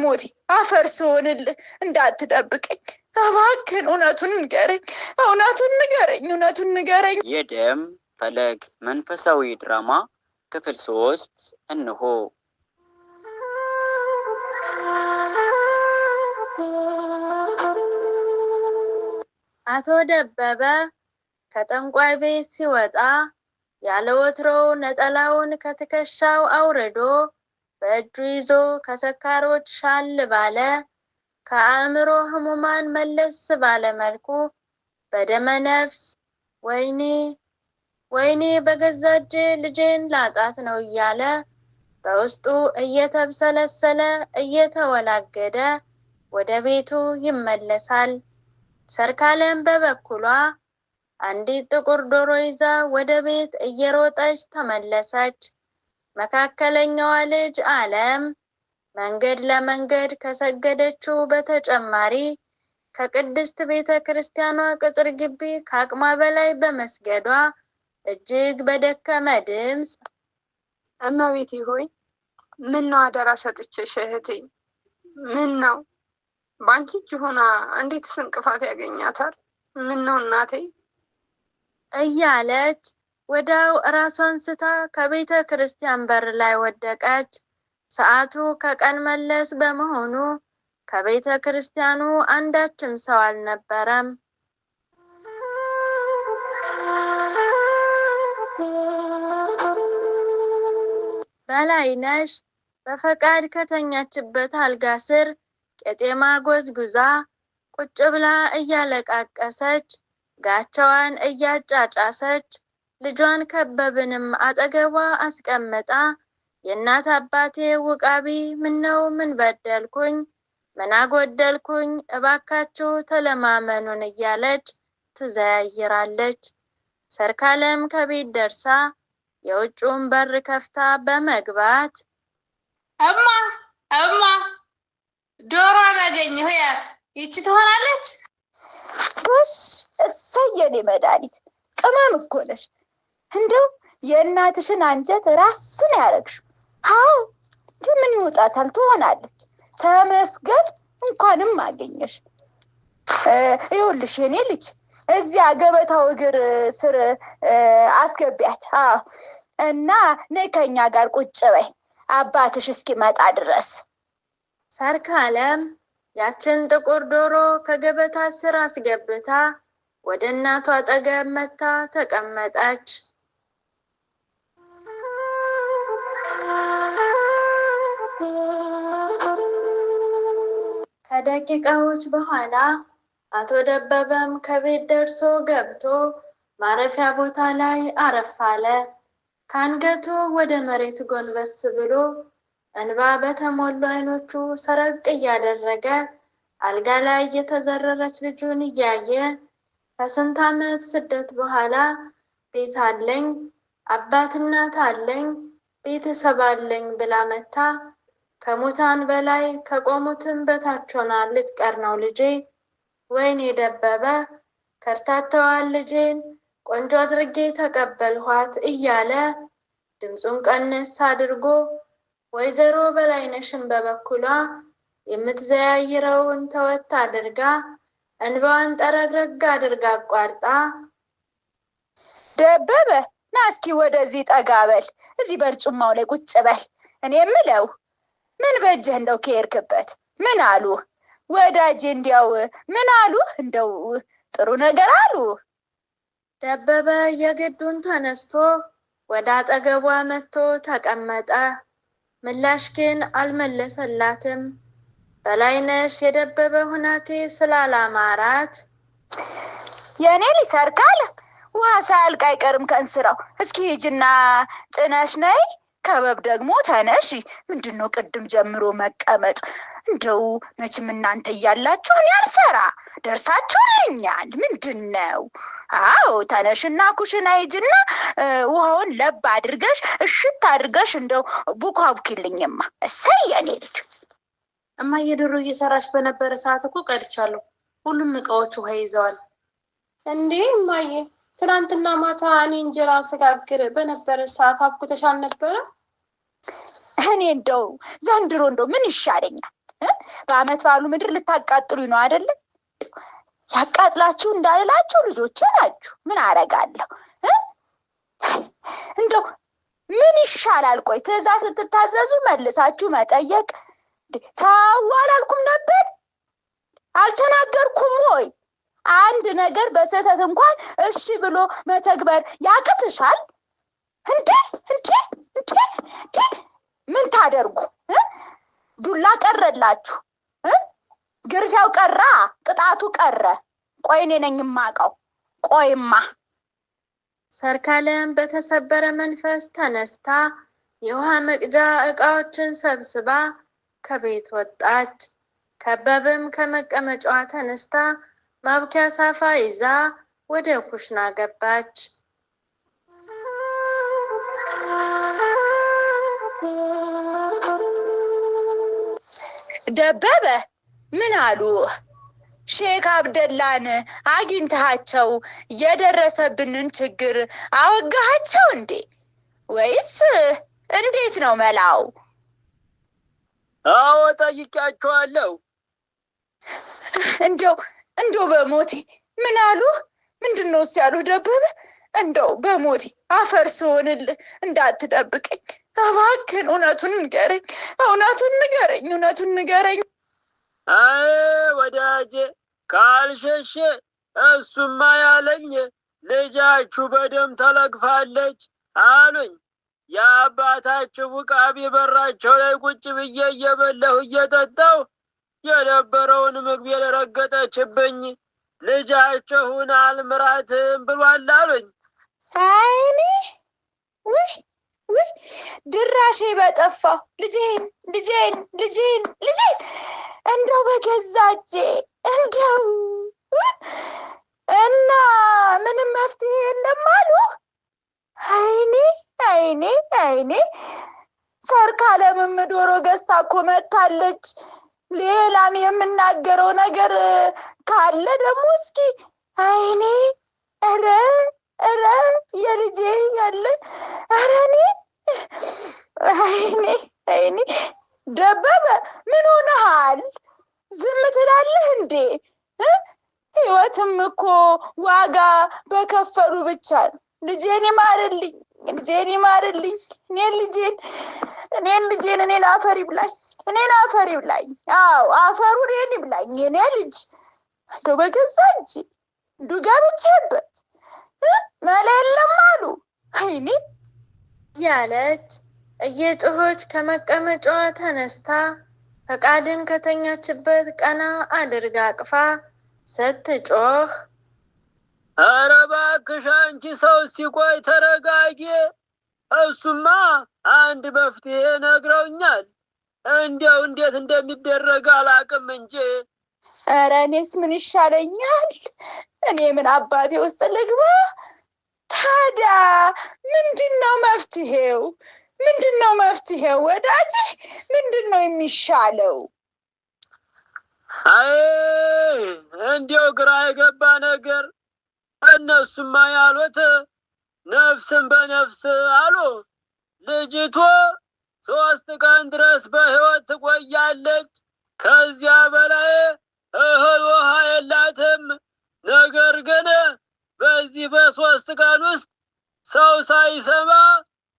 ለሞቴ አፈር ስሆንልህ እንዳትደብቀኝ እባክህን። እውነቱን ንገረኝ። የደም ፈለግ መንፈሳዊ ድራማ ክፍል 3 እንሆ። አቶ ደበበ ከጠንቋይ ቤት ሲወጣ ያለ ወትሮው ነጠላውን ከትከሻው አውርዶ በእጁ ይዞ ከሰካሮች ሻል ባለ ከአእምሮ ህሙማን መለስ ባለ መልኩ በደመ ነፍስ ወይኔ በገዛ እጄ ልጄን ላጣት ነው እያለ በውስጡ እየተብሰለሰለ እየተወላገደ ወደ ቤቱ ይመለሳል። ሰርካለም በበኩሏ አንዲት ጥቁር ዶሮ ይዛ ወደ ቤት እየሮጠች ተመለሰች። መካከለኛዋ ልጅ ዓለም መንገድ ለመንገድ ከሰገደችው በተጨማሪ ከቅድስት ቤተ ክርስቲያኗ ቅጥር ግቢ ከአቅሟ በላይ በመስገዷ እጅግ በደከመ ድምፅ እመቤቴ ሆይ ምን ነው አደራ ሰጥቼሽ እህቴ፣ ምን ነው ባንቺ እጅ ሆና እንዴትስ እንቅፋት ያገኛታል? ምን ነው እናቴ እያለች ወዲያው ራሷን ስታ ከቤተ ክርስቲያን በር ላይ ወደቀች። ሰዓቱ ከቀን መለስ በመሆኑ ከቤተ ክርስቲያኑ አንዳችም ሰው አልነበረም። በላይነሽ በፈቃድ ከተኛችበት አልጋ ስር ቄጤማ ጎዝጉዛ ቁጭ ብላ እያለቃቀሰች ጋቻዋን እያጫጫሰች ልጇን ከበብንም አጠገቧ አስቀምጣ የእናት አባቴ ውቃቢ ምነው ምን በደልኩኝ ምን አጎደልኩኝ እባካችሁ ተለማመኑን እያለች ትዘያይራለች። ሰርካለም ከቤት ደርሳ የውጭውን በር ከፍታ በመግባት እማ ዶሮ አገኘሁ፣ ያት ይቺ ትሆናለች። ጎሽ እሰየኔ መድኃኒት ቅመም እኮ ነሽ። እንደው የእናትሽን አንጀት ራስን ያረግሽው። አዎ ምን ይወጣታል፣ ትሆናለች። ተመስገን እንኳንም አገኘሽ። ይኸውልሽ የኔ ልጅ እዚያ ገበታው እግር ስር አስገቢያት። እና ነይ ከኛ ጋር ቁጭ በይ አባትሽ እስኪመጣ ድረስ። ሰርካለም ያችን ጥቁር ዶሮ ከገበታ ስር አስገብታ ወደ እናቷ አጠገብ መታ ተቀመጠች። ከደቂቃዎች በኋላ አቶ ደበበም ከቤት ደርሶ ገብቶ ማረፊያ ቦታ ላይ አረፍ አለ። ከአንገቱ ወደ መሬት ጎንበስ ብሎ እንባ በተሞሉ አይኖቹ ሰረቅ እያደረገ አልጋ ላይ የተዘረረች ልጁን እያየ ከስንት ዓመት ስደት በኋላ ቤት አለኝ፣ አባት እናት አለኝ፣ ቤተሰብ አለኝ ብላ መታ ከሙታን በላይ ከቆሙትም በታች ሆና ልትቀር ነው ልጄ። ወይኔ ደበበ ከርታተዋል ልጄን ቆንጆ አድርጌ ተቀበልኋት እያለ ድምፁን ቀንስ አድርጎ ወይዘሮ በላይነሽን በበኩሏ የምትዘያይረውን ተወት አድርጋ እንባዋን ጠረግረግ አድርጋ አቋርጣ ደበበ ና እስኪ ወደዚህ ጠጋ በል፣ እዚህ በርጩማው ላይ ቁጭ በል። እኔ የምለው ምን በጀህ እንደው ከሄድክበት? ምን አሉ ወዳጄ? እንዲያው ምን አሉ? እንደው ጥሩ ነገር አሉ? ደበበ የግዱን ተነስቶ ወደ አጠገቧ መጥቶ ተቀመጠ። ምላሽ ግን አልመለሰላትም። በላይነሽ የደበበ ሁናቴ ስላላማራት የኔ ልጅ ሰርካለም ውሃ ሳያልቅ አይቀርም ከእንስራው። እስኪ ሂጂና ጭነሽ ነይ። ከበብ ደግሞ ተነሺ። ምንድነው ቅድም ጀምሮ መቀመጥ? እንደው መቼም እናንተ እያላችሁ እኔ አልሰራ ደርሳችሁልኛል። ምንድነው? አዎ ተነሽና ኩሽና ሂጂና ውሃውን ለብ አድርገሽ እሽት አድርገሽ እንደው ቡካ ቡኪልኝማ። እሰይ የኔ ልጅ። እማዬ ዶሮ እየሰራች በነበረ ሰዓት እኮ ቀድቻለሁ። ሁሉም እቃዎች ውሃ ይዘዋል። እንዴ እማዬ ትናንትና ማታ እኔ እንጀራ ስጋግር በነበረ ሰዓት አብኩተሽ አልነበረ? እኔ እንደው ዘንድሮ እንደው ምን ይሻለኛል? በአመት በዓሉ ምድር ልታቃጥሉኝ ነው አይደለ? ያቃጥላችሁ እንዳልላችሁ ልጆቼ ናችሁ። ምን አረጋለሁ? እንደው ምን ይሻላል? ቆይ ትዕዛዝ ስትታዘዙ መልሳችሁ መጠየቅ። ተው አላልኩም ነበር? አልተናገርኩም ወይ? አንድ ነገር በስህተት እንኳን እሺ ብሎ መተግበር ያቅትሻል እንዴ? ምን ታደርጉ? ዱላ ቀረላችሁ፣ ግርፊያው ቀራ፣ ቅጣቱ ቀረ። ቆይ እኔ ነኝ የማውቀው። ቆይማ ሰርካለም በተሰበረ መንፈስ ተነስታ የውሃ መቅጃ ዕቃዎችን ሰብስባ ከቤት ወጣች። ከበብም ከመቀመጫዋ ተነስታ ማብኪያ ሳፋ ይዛ ወደ ኩሽና ገባች። ደበበ ምን አሉ? ሼክ አብደላን አግኝተሃቸው የደረሰብንን ችግር አወጋሃቸው እንዴ? ወይስ እንዴት ነው መላው? አዎ ጠይቄያቸዋለሁ። እንደው በሞቴ ምን አሉ? ምንድን ነው ያሉ ደበበ? እንደው በሞቴ አፈር ስሆንልህ እንዳትደብቀኝ እባክህን፣ እውነቱን ንገረኝ። አይ ወዳጄ ካልሸሸ እሱማ ያለኝ ልጃችሁ በደም ተለግፋለች አሉኝ። የአባታችሁ ውቃቢ በራቸው ላይ ቁጭ ብዬ እየበላሁ እየጠጣሁ የነበረውን ምግቤን ረገጠችብኝ። ልጃችሁን አልምራትም ብሏል አሉኝ። አይኔ ውይ ድራሼ በጠፋው ልጄን እንደው በገዛቼ እንደው እና ምንም መፍትሄ የለም አሉ። አይኔ ሰርካለምም ዶሮ ገዝታ እኮ መታለች። ሌላም የምናገረው ነገር ካለ ደግሞ እስኪ አይኔ ኧረ የልጄ ያለ ኧረ አይኔ ደበበ ምን ሆነሃል? ዝም ትላለህ እንዴ? ህይወትም እኮ ዋጋ በከፈሉ ብቻ ነው። ልጄን ይማርልኝ። እኔን አፈር ይብላኝ። አዎ አፈሩ እኔን ይብላኝ። የኔ ልጅ እንደው በገዛ እጄ ገብቼበት መላ የለም አሉ። አይኔ ያለች እየጮኸች ከመቀመጫዋ ተነስታ ፈቃድን ከተኛችበት ቀና አድርጋ አቅፋ ስትጮህ፣ ኧረ እባክሽ አንቺ ሰው ሲቆይ ተረጋጊ። እሱማ አንድ መፍትሄ ነግረውኛል። እንዲያው እንዴት እንደሚደረግ አላውቅም እንጂ። ኧረ እኔስ ምን ይሻለኛል? እኔ ምን አባቴ ውስጥ ልግባ? ታዲያ ምንድነው መፍትሄው? ወዳጅ ምንድነው የሚሻለው? አይ እንዲያው ግራ የገባ ነገር። እነሱማ ያሉት ነፍስን በነፍስ አሉ። ልጅቷ 3 ቀን ድረስ በህይወት ትቆያለች። ከዚያ በላይ እህል ውሃ የላትም። ነገር ግን በዚህ በ3 ቀን ውስጥ ሰው ሳይሰማ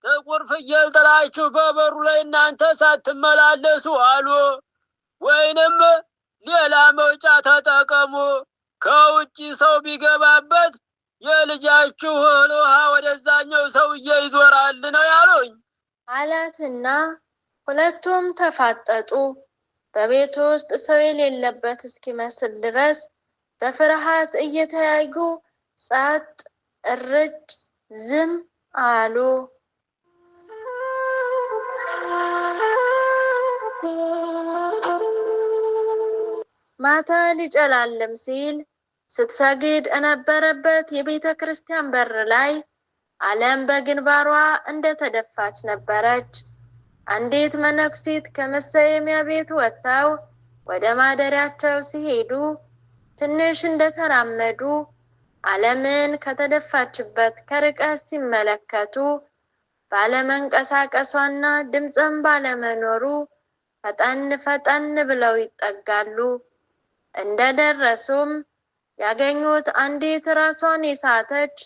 ጥቁር ፍየል ጥላችሁ በበሩ ላይ እናንተ ሳትመላለሱ አሉ። ወይንም ሌላ መውጫ ተጠቀሙ። ከውጭ ሰው ቢገባበት የልጃችሁ እህል ውሃ ወደዛኛው ሰውዬ ይዞራል ነው ያሉኝ አላትና ሁለቱም ተፋጠጡ። በቤት ውስጥ ሰው የሌለበት እስኪመስል ድረስ በፍርሃት እየተያዩ ጸጥ እርጭ ዝም አሉ። ማታ ሊጨላለም ሲል ስትሰግድ የነበረበት የቤተ ክርስቲያን በር ላይ ዓለም በግንባሯ እንደተደፋች ነበረች። አንዲት መነኩሴት ከመሰየሚያ ቤት ወጥተው ወደ ማደሪያቸው ሲሄዱ ትንሽ እንደተራመዱ ዓለምን ከተደፋችበት ከርቀት ሲመለከቱ ባለመንቀሳቀሷና ድምፅም ባለመኖሩ ፈጠን ፈጠን ብለው ይጠጋሉ። እንደደረሱም ያገኙት አንዲት ራሷን የሳተች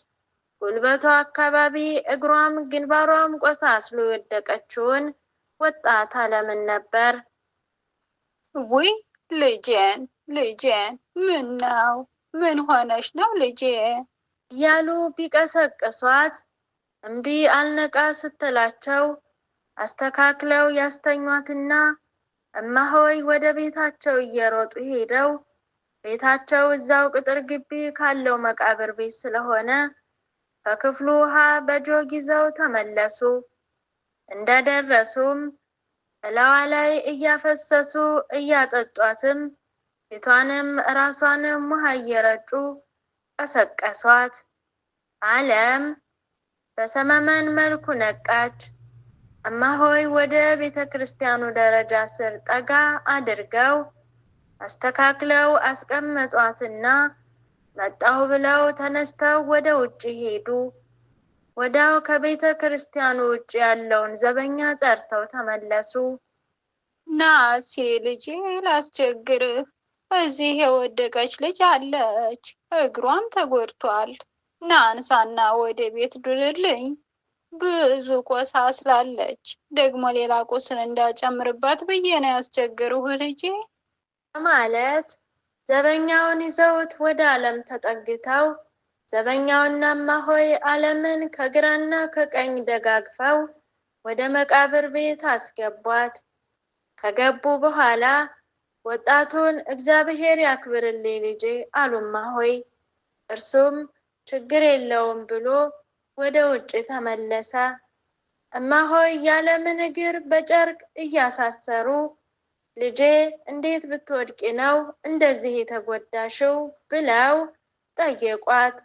ጉልበቷ አካባቢ እግሯም ግንባሯም ቆሳስሎ የወደቀችውን ወጣት አለምን ነበር። ውይ ልጄን ምን ነው? ምን ሆነሽ ነው ልጄ? እያሉ ቢቀሰቅሷት እምቢ አልነቃ ስትላቸው አስተካክለው ያስተኟትና እማሆይ ወደ ቤታቸው እየሮጡ ሄደው ቤታቸው እዛው ቅጥር ግቢ ካለው መቃብር ቤት ስለሆነ ከክፍሉ ውሃ በጆግ ይዘው ተመለሱ። እንደደረሱም እላዋ ላይ እያፈሰሱ እያጠጧትም ፊቷንም ራሷንም ውሃ እየረጩ ቀሰቀሷት። አለም በሰመመን መልኩ ነቃች። እማሆይ ወደ ቤተ ክርስቲያኑ ደረጃ ስር ጠጋ አድርገው አስተካክለው አስቀመጧትና መጣሁ ብለው ተነስተው ወደ ውጭ ሄዱ። ወዲያው ከቤተ ክርስቲያኑ ውጭ ያለውን ዘበኛ ጠርተው ተመለሱ። ናሲ ልጄ ላስቸግርህ፣ እዚህ የወደቀች ልጅ አለች፣ እግሯም ተጎድቷል። ናንሳና ወደ ቤት ዱርልኝ፣ ብዙ ቆሳስላለች። ደግሞ ሌላ ቁስል እንዳጨምርባት ብዬ ነው ያስቸግርሁ ልጄ በማለት ዘበኛውን ይዘውት ወደ አለም ተጠግተው ዘበኛውና እማሆይ አለምን ከግራና ከቀኝ ደጋግፈው ወደ መቃብር ቤት አስገቧት። ከገቡ በኋላ ወጣቱን እግዚአብሔር ያክብርልኝ ልጄ አሉ እማሆይ። እርሱም ችግር የለውም ብሎ ወደ ውጭ ተመለሰ። እማሆይ ያለምን እግር በጨርቅ እያሳሰሩ ልጄ እንዴት ብትወድቂ ነው እንደዚህ የተጎዳሽው ብለው ጠየቋት።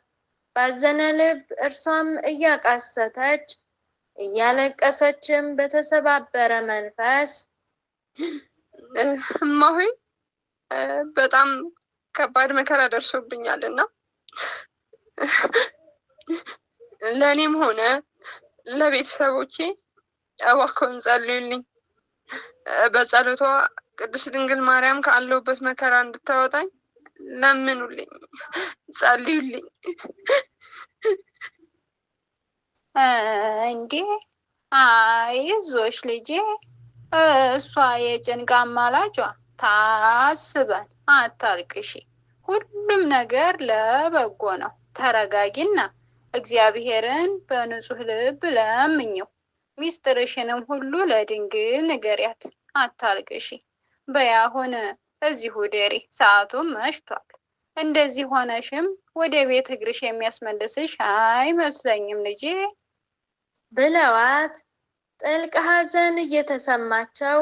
ባዘነ ልብ እርሷም እያቃሰተች እያለቀሰችም በተሰባበረ መንፈስ እማሆይ በጣም ከባድ መከራ ደርሶብኛልና ለእኔም ሆነ ለቤተሰቦቼ እባክዎን ጸልዩልኝ። በጸሎቷ ቅድስት ድንግል ማርያም ካለሁበት መከራ እንድታወጣኝ ለምኑልኝ፣ ጸልዩልኝ። እንዴ አይዞሽ ልጄ፣ እሷ የጭንቅ አማላጇ ታስበን፣ አታልቅሺ። ሁሉም ነገር ለበጎ ነው። ተረጋጊና እግዚአብሔርን በንጹህ ልብ ለምኝው። ሚስጥርሽንም ሁሉ ለድንግል ንገሪያት፣ አታልቅሺ። በያሁን እዚሁ ደሪ፣ ሰዓቱም መሽቷል። እንደዚህ ሆነሽም ወደ ቤት እግርሽ የሚያስመልስሽ አይመስለኝም ልጄ ብለዋት ጥልቅ ሐዘን እየተሰማቸው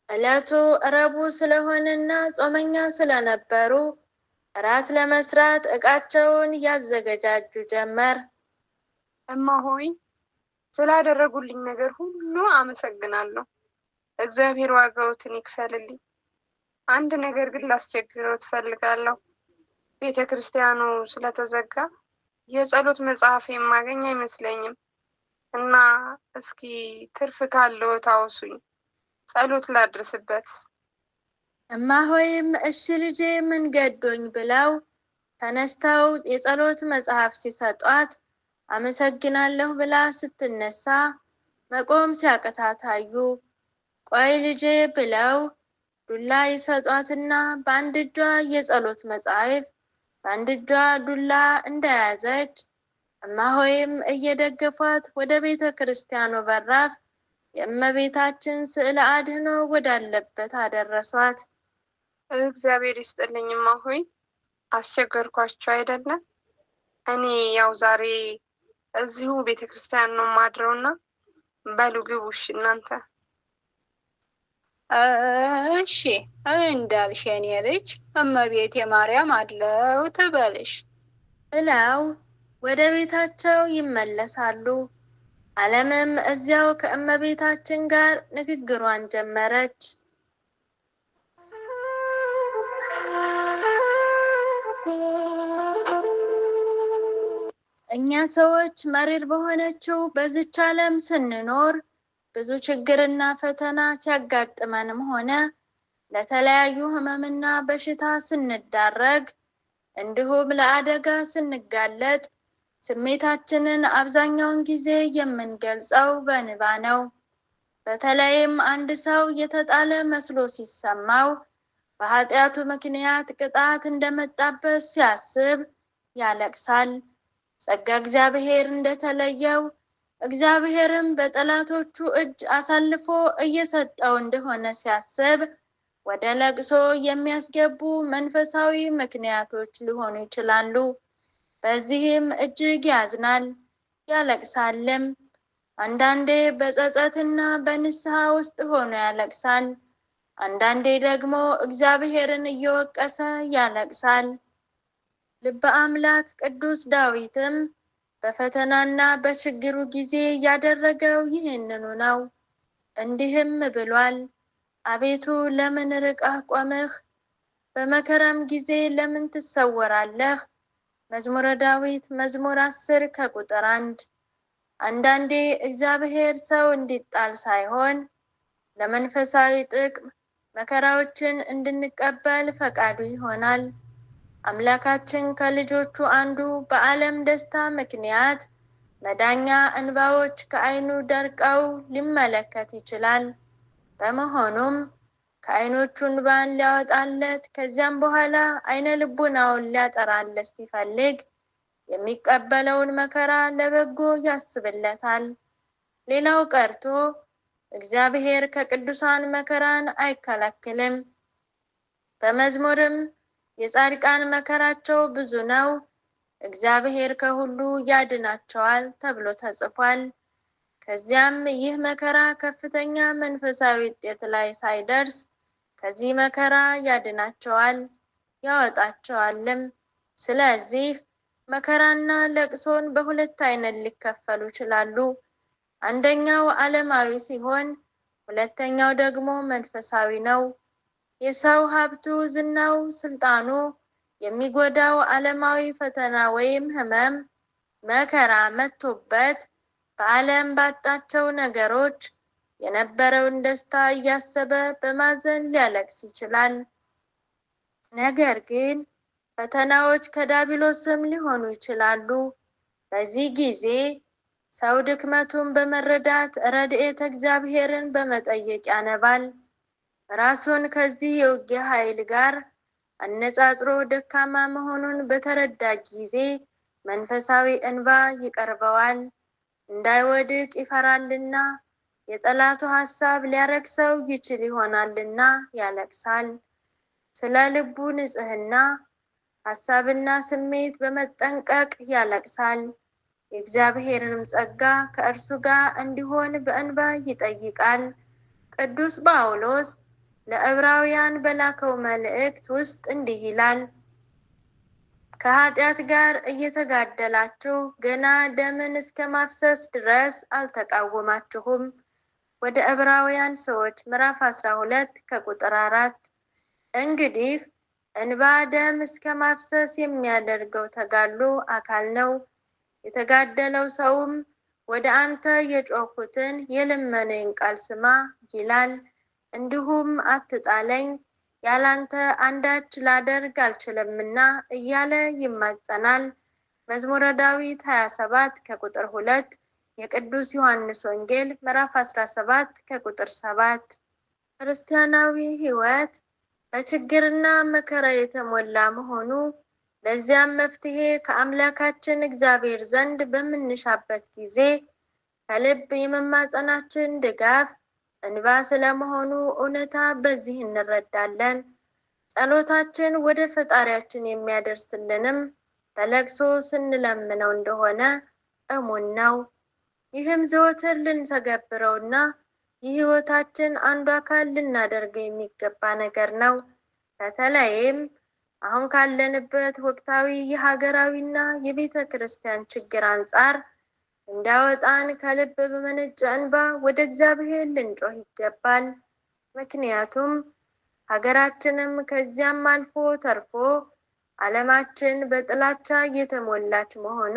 ዕለቱ ረቡዕ ስለሆነና ጾመኛ ስለነበሩ እራት ለመስራት ዕቃቸውን ያዘገጃጁ ጀመር። እማሆይ ስላደረጉልኝ ነገር ሁሉ አመሰግናለሁ። እግዚአብሔር ዋጋዎትን ይክፈልልኝ። አንድ ነገር ግን ላስቸግረው ትፈልጋለሁ። ቤተ ክርስቲያኑ ስለተዘጋ የጸሎት መጽሐፍ የማገኝ አይመስለኝም እና እስኪ ትርፍ ካለው ታውሱኝ፣ ጸሎት ላድርስበት። እማሆይም እሺ ልጄ ምን ገዶኝ ብለው ተነስተው የጸሎት መጽሐፍ ሲሰጧት አመሰግናለሁ ብላ ስትነሳ መቆም ሲያቅታት አዩ። ቆይ ልጄ ብለው ዱላ ይሰጧትና በአንድ እጇ የጸሎት መጽሐፍ በአንድ እጇ ዱላ እንደያዘች እማሆይም እየደገፏት ወደ ቤተ ክርስቲያኑ በራፍ የእመቤታችን ስዕለ አድኅኖ ወዳለበት አደረሷት። እግዚአብሔር ይስጥልኝ እማሆይ፣ አስቸገርኳቸው አይደለም? እኔ ያው ዛሬ እዚሁ ቤተ ክርስቲያን ነው ማድረውና በሉ ግቡ እሺ እናንተ። እሺ እንዳልሽ የኔ ልጅ፣ እመቤቴ ማርያም አለው ትበልሽ ብለው ወደ ቤታቸው ይመለሳሉ። አለምም እዚያው ከእመቤታችን ጋር ንግግሯን ጀመረች። እኛ ሰዎች መሪር በሆነችው በዚች ዓለም ስንኖር ብዙ ችግርና ፈተና ሲያጋጥመንም ሆነ ለተለያዩ ህመምና በሽታ ስንዳረግ እንዲሁም ለአደጋ ስንጋለጥ ስሜታችንን አብዛኛውን ጊዜ የምንገልጸው በእንባ ነው። በተለይም አንድ ሰው የተጣለ መስሎ ሲሰማው በኃጢአቱ ምክንያት ቅጣት እንደመጣበት ሲያስብ ያለቅሳል። ጸጋ እግዚአብሔር እንደተለየው እግዚአብሔርም በጠላቶቹ እጅ አሳልፎ እየሰጠው እንደሆነ ሲያስብ ወደ ለቅሶ የሚያስገቡ መንፈሳዊ ምክንያቶች ሊሆኑ ይችላሉ። በዚህም እጅግ ያዝናል፣ ያለቅሳልም። አንዳንዴ በጸጸትና በንስሐ ውስጥ ሆኖ ያለቅሳል። አንዳንዴ ደግሞ እግዚአብሔርን እየወቀሰ ያለቅሳል። ልበ አምላክ ቅዱስ ዳዊትም በፈተናና በችግሩ ጊዜ ያደረገው ይህንኑ ነው። እንዲህም ብሏል፣ አቤቱ ለምን ርቀህ ቆምህ? በመከራም ጊዜ ለምን ትሰወራለህ? መዝሙረ ዳዊት መዝሙር 10 ከቁጥር 1። አንዳንዴ እግዚአብሔር ሰው እንዲጣል ሳይሆን ለመንፈሳዊ ጥቅም መከራዎችን እንድንቀበል ፈቃዱ ይሆናል። አምላካችን ከልጆቹ አንዱ በዓለም ደስታ ምክንያት መዳኛ እንባዎች ከዓይኑ ደርቀው ሊመለከት ይችላል። በመሆኑም ከዓይኖቹ እንባን ሊያወጣለት ከዚያም በኋላ ዓይነ ልቡናውን ሊያጠራለት ሲፈልግ የሚቀበለውን መከራ ለበጎ ያስብለታል። ሌላው ቀርቶ እግዚአብሔር ከቅዱሳን መከራን አይከለክልም። በመዝሙርም የጻድቃን መከራቸው ብዙ ነው፣ እግዚአብሔር ከሁሉ ያድናቸዋል ተብሎ ተጽፏል። ከዚያም ይህ መከራ ከፍተኛ መንፈሳዊ ውጤት ላይ ሳይደርስ ከዚህ መከራ ያድናቸዋል፣ ያወጣቸዋልም። ስለዚህ መከራና ለቅሶን በሁለት አይነት ሊከፈሉ ይችላሉ። አንደኛው ዓለማዊ ሲሆን ሁለተኛው ደግሞ መንፈሳዊ ነው። የሰው ሀብቱ፣ ዝናው፣ ስልጣኑ የሚጎዳው ዓለማዊ ፈተና ወይም ህመም፣ መከራ መጥቶበት በዓለም ባጣቸው ነገሮች የነበረውን ደስታ እያሰበ በማዘን ሊያለቅስ ይችላል። ነገር ግን ፈተናዎች ከዲያብሎስም ሊሆኑ ይችላሉ። በዚህ ጊዜ ሰው ድክመቱን በመረዳት ረድኤተ እግዚአብሔርን በመጠየቅ ያነባል። ራሱን ከዚህ የውጊያ ኃይል ጋር አነጻጽሮ ደካማ መሆኑን በተረዳ ጊዜ መንፈሳዊ እንባ ይቀርበዋል። እንዳይወድቅ ይፈራልና የጠላቱ ሐሳብ ሊያረክሰው ይችል ይሆናልና ያለቅሳል። ስለ ልቡ ንጽሕና ሐሳብና ስሜት በመጠንቀቅ ያለቅሳል። የእግዚአብሔርንም ጸጋ ከእርሱ ጋር እንዲሆን በእንባ ይጠይቃል። ቅዱስ ጳውሎስ ለዕብራውያን በላከው መልእክት ውስጥ እንዲህ ይላል፣ ከኃጢአት ጋር እየተጋደላችሁ ገና ደምን እስከ ማፍሰስ ድረስ አልተቃወማችሁም። ወደ ዕብራውያን ሰዎች ምዕራፍ 12 ከቁጥር 4። እንግዲህ እንባ ደም እስከ ማፍሰስ የሚያደርገው ተጋድሎ አካል ነው። የተጋደለው ሰውም ወደ አንተ የጮኩትን የለመነኝ ቃል ስማ ይላል። እንዲሁም አትጣለኝ፣ ያላንተ አንዳች ላደርግ አልችልምና እያለ ይማጸናል። መዝሙረ ዳዊት 27 ከቁጥር 2፣ የቅዱስ ዮሐንስ ወንጌል ምዕራፍ 17 ከቁጥር 7። ክርስቲያናዊ ሕይወት በችግርና መከራ የተሞላ መሆኑ ለዚያም መፍትሄ ከአምላካችን እግዚአብሔር ዘንድ በምንሻበት ጊዜ ከልብ የመማጸናችን ድጋፍ እንባ ስለመሆኑ እውነታ በዚህ እንረዳለን። ጸሎታችን ወደ ፈጣሪያችን የሚያደርስልንም በለቅሶ ስንለምነው እንደሆነ እሙን ነው። ይህም ዘወትር ልንተገብረውና የሕይወታችን አንዱ አካል ልናደርገው የሚገባ ነገር ነው። በተለይም አሁን ካለንበት ወቅታዊ የሀገራዊና የቤተ ክርስቲያን ችግር አንጻር እንዳወጣን ከልብ በመነጨ እንባ ወደ እግዚአብሔር ልንጮህ ይገባል። ምክንያቱም ሀገራችንም ከዚያም አልፎ ተርፎ ዓለማችን በጥላቻ የተሞላች መሆኗ፣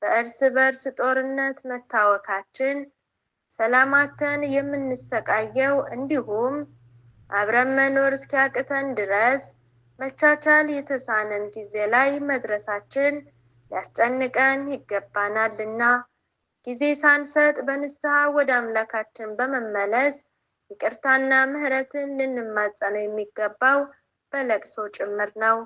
በእርስ በርስ ጦርነት መታወካችን፣ ሰላማተን የምንሰቃየው እንዲሁም አብረን መኖር እስኪያቅተን ድረስ መቻቻል የተሳነን ጊዜ ላይ መድረሳችን ሊያስጨንቀን ይገባናልና ጊዜ ሳንሰጥ በንስሐ ወደ አምላካችን በመመለስ ይቅርታና ምሕረትን ልንማጸነው የሚገባው በለቅሶ ጭምር ነው።